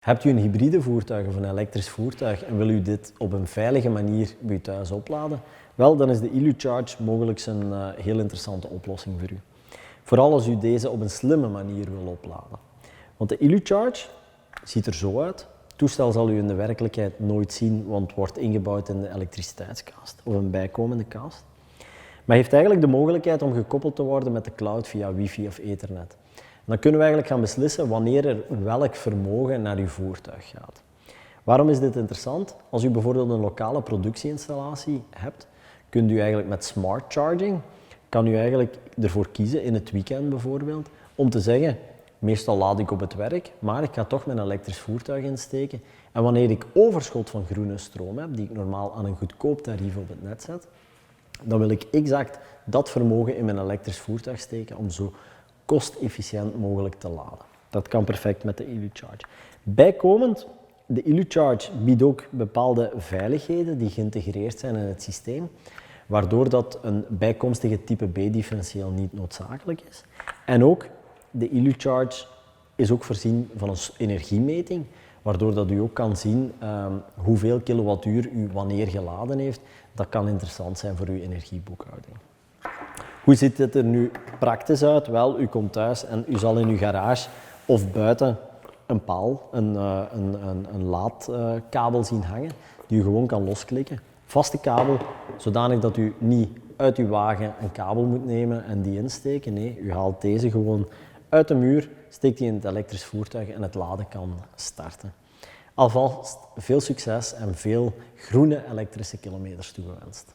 Hebt u een hybride voertuig of een elektrisch voertuig en wil u dit op een veilige manier bij u thuis opladen? Wel, dan is de IluCharge mogelijk een heel interessante oplossing voor u. Vooral als u deze op een slimme manier wil opladen. Want de IluCharge ziet er zo uit. Het toestel zal u in de werkelijkheid nooit zien, want het wordt ingebouwd in de elektriciteitskast of een bijkomende kast. Maar heeft eigenlijk de mogelijkheid om gekoppeld te worden met de cloud via wifi of ethernet. Dan kunnen we eigenlijk gaan beslissen wanneer er welk vermogen naar uw voertuig gaat. Waarom is dit interessant? Als u bijvoorbeeld een lokale productieinstallatie hebt, kunt u eigenlijk met smart charging, kan u eigenlijk ervoor kiezen, in het weekend bijvoorbeeld, om te zeggen, meestal laad ik op het werk, maar ik ga toch mijn elektrisch voertuig insteken. En wanneer ik overschot van groene stroom heb, die ik normaal aan een goedkoop tarief op het net zet, dan wil ik exact dat vermogen in mijn elektrisch voertuig steken om zo kostefficiënt mogelijk te laden. Dat kan perfect met de IluCharge. Bijkomend, de IluCharge biedt ook bepaalde veiligheden die geïntegreerd zijn in het systeem, waardoor dat een bijkomstige type B-differentieel niet noodzakelijk is. En ook, de IluCharge is ook voorzien van een energiemeting, waardoor dat u ook kan zien hoeveel kilowattuur u wanneer geladen heeft. Dat kan interessant zijn voor uw energieboekhouding. Hoe ziet dit er nu praktisch uit? Wel, u komt thuis en u zal in uw garage of buiten een paal, een laadkabel zien hangen, die u gewoon kan losklikken. Vaste kabel, zodanig dat u niet uit uw wagen een kabel moet nemen en die insteken. Nee, u haalt deze gewoon uit de muur, steekt die in het elektrisch voertuig en het laden kan starten. Alvast veel succes en veel groene elektrische kilometers toegewenst.